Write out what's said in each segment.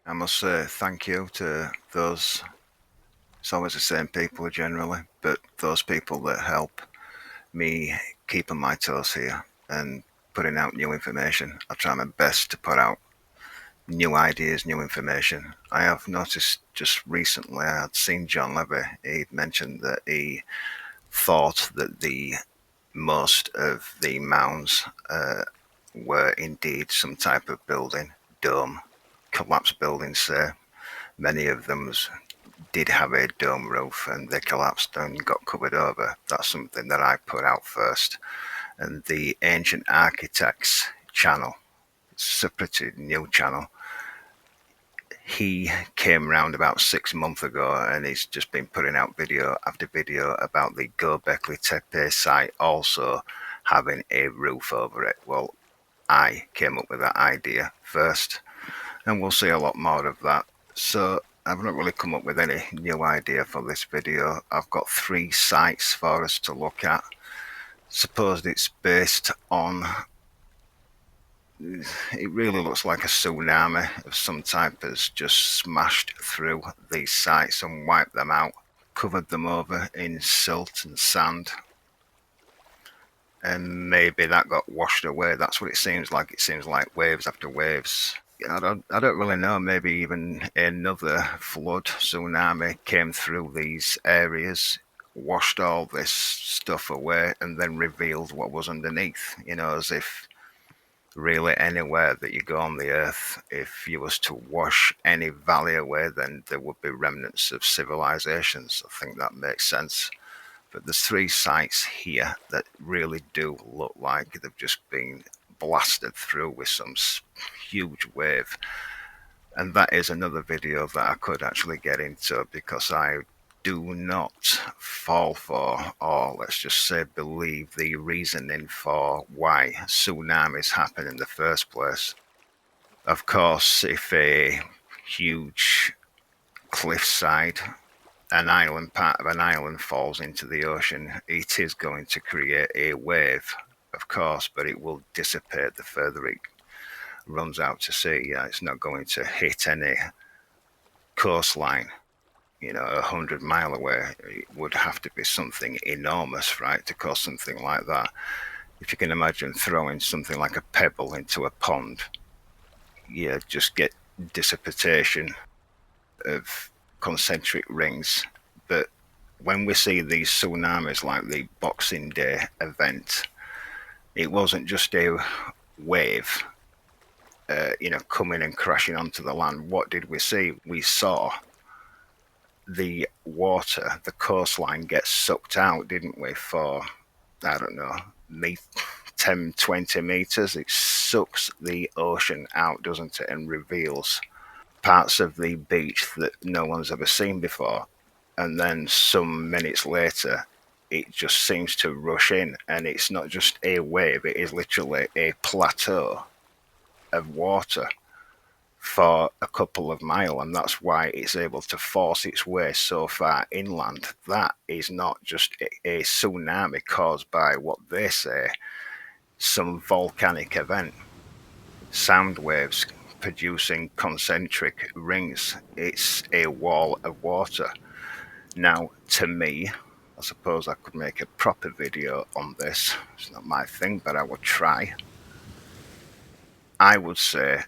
I must say thank you to those, it's always the same people generally, but those people that help me keep on my toes here and putting out new information. I try my best to put out new ideas, new information. I have noticed just recently, I had seen John Levy, he mentioned that he thought that the most of the mounds were indeed some type of building, dome, collapsed buildings, say. Many of them did have a dome roof and they collapsed and got covered over. That's something that I put out first. And the Ancient Architects channel, it's a pretty new channel. He came around about 6 months ago and he's just been putting out video after video about the Göbekli Tepe site also having a roof over it. Well, I came up with that idea first, and we'll see a lot more of that. So I've not really come up with any new idea for this video. I've got 3 sites for us to look at. Suppose it's based on, it really looks like a tsunami of some type has just smashed through these sites and wiped them out, covered them over in silt and sand, and maybe that got washed away. That's what it seems like. It seems like waves after waves. I don't really know. Maybe even another flood, tsunami came through these areas, washed all this stuff away, and then revealed what was underneath. You know, as if really anywhere that you go on the earth, if you was to wash any valley away, then there would be remnants of civilisations. I think that makes sense. But there's 3 sites here that really do look like they've just been blasted through with some huge wave. And that is another video that I could actually get into, because I do not fall for, or let's just say believe, the reasoning for why tsunamis happen in the first place. Of course, if a huge cliffside, an island, part of an island falls into the ocean, it is going to create a wave, of course, but it will dissipate the further it runs out to sea. It's not going to hit any coastline, 100 mile away. It would have to be something enormous, right, to cause something like that. If you can imagine throwing something like a pebble into a pond, you just get dissipation of concentric rings. But when we see these tsunamis, like the Boxing Day event, it wasn't just a wave, coming and crashing onto the land. What did we see? We saw the water, the coastline, get sucked out, didn't we? For, I don't know, 10, 20 meters. It sucks the ocean out, doesn't it? And reveals parts of the beach that no one's ever seen before. And then some minutes later, it just seems to rush in, and it's not just a wave, it is literally a plateau of water for a couple of miles, and that's why it's able to force its way so far inland. That is not just a tsunami caused by what they say some volcanic event, sound waves producing concentric rings. It's a wall of water. Now, to me, I suppose I could make a proper video on this. It's not my thing, but I would try. I would say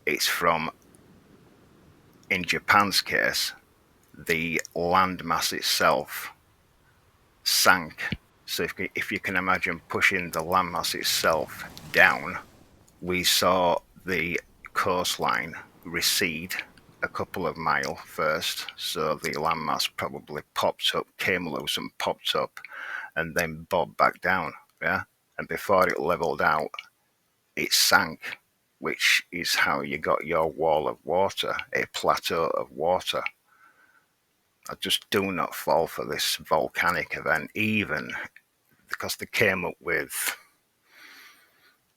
it's from, in Japan's case, the landmass itself sank. So if you can imagine pushing the landmass itself down, we saw the coastline recede a couple of miles first. So the landmass probably popped up, came loose and popped up, and then bobbed back down. Yeah. And before it leveled out, it sank, which is how you got your wall of water, a plateau of water. I just do not fall for this volcanic event, even because they came up with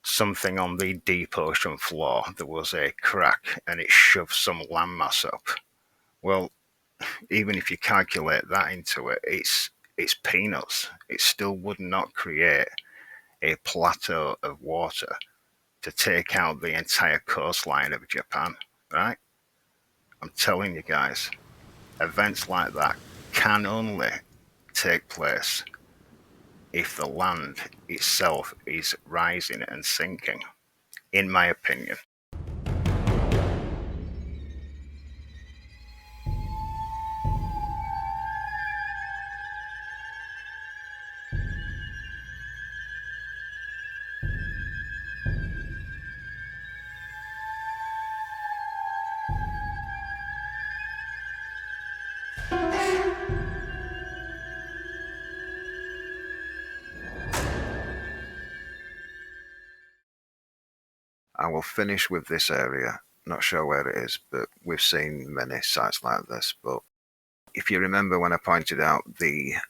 something on the deep ocean floor. There was a crack and it shoved some landmass up. Well, even if you calculate that into it, it's peanuts. It still would not create a plateau of water to take out the entire coastline of Japan, right? I'm telling you guys, events like that can only take place if the land itself is rising and sinking, in my opinion. I will finish with this area. Not sure where it is, but we've seen many sites like this. But if you remember when I pointed out a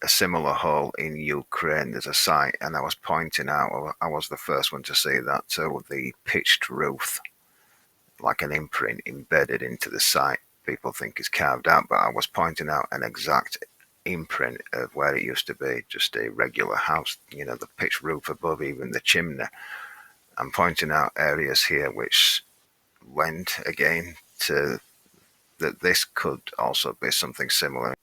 similar hole in Ukraine, there's a site, and I was pointing out, I was the first one to see that too, the pitched roof, like an imprint embedded into the site. People think it's carved out, but I was pointing out an exact imprint of where it used to be, just a regular house, the pitched roof above, even the chimney. I'm pointing out areas here which lend again to that this could also be something similar,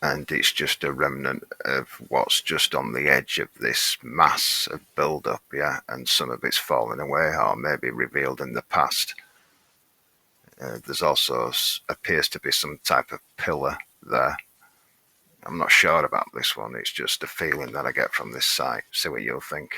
and it's just a remnant of what's just on the edge of this mass of build-up, yeah, and some of it's fallen away or maybe revealed in the past. There's also appears to be some type of pillar there. I'm not sure about this one, it's just a feeling that I get from this site. See what you'll think.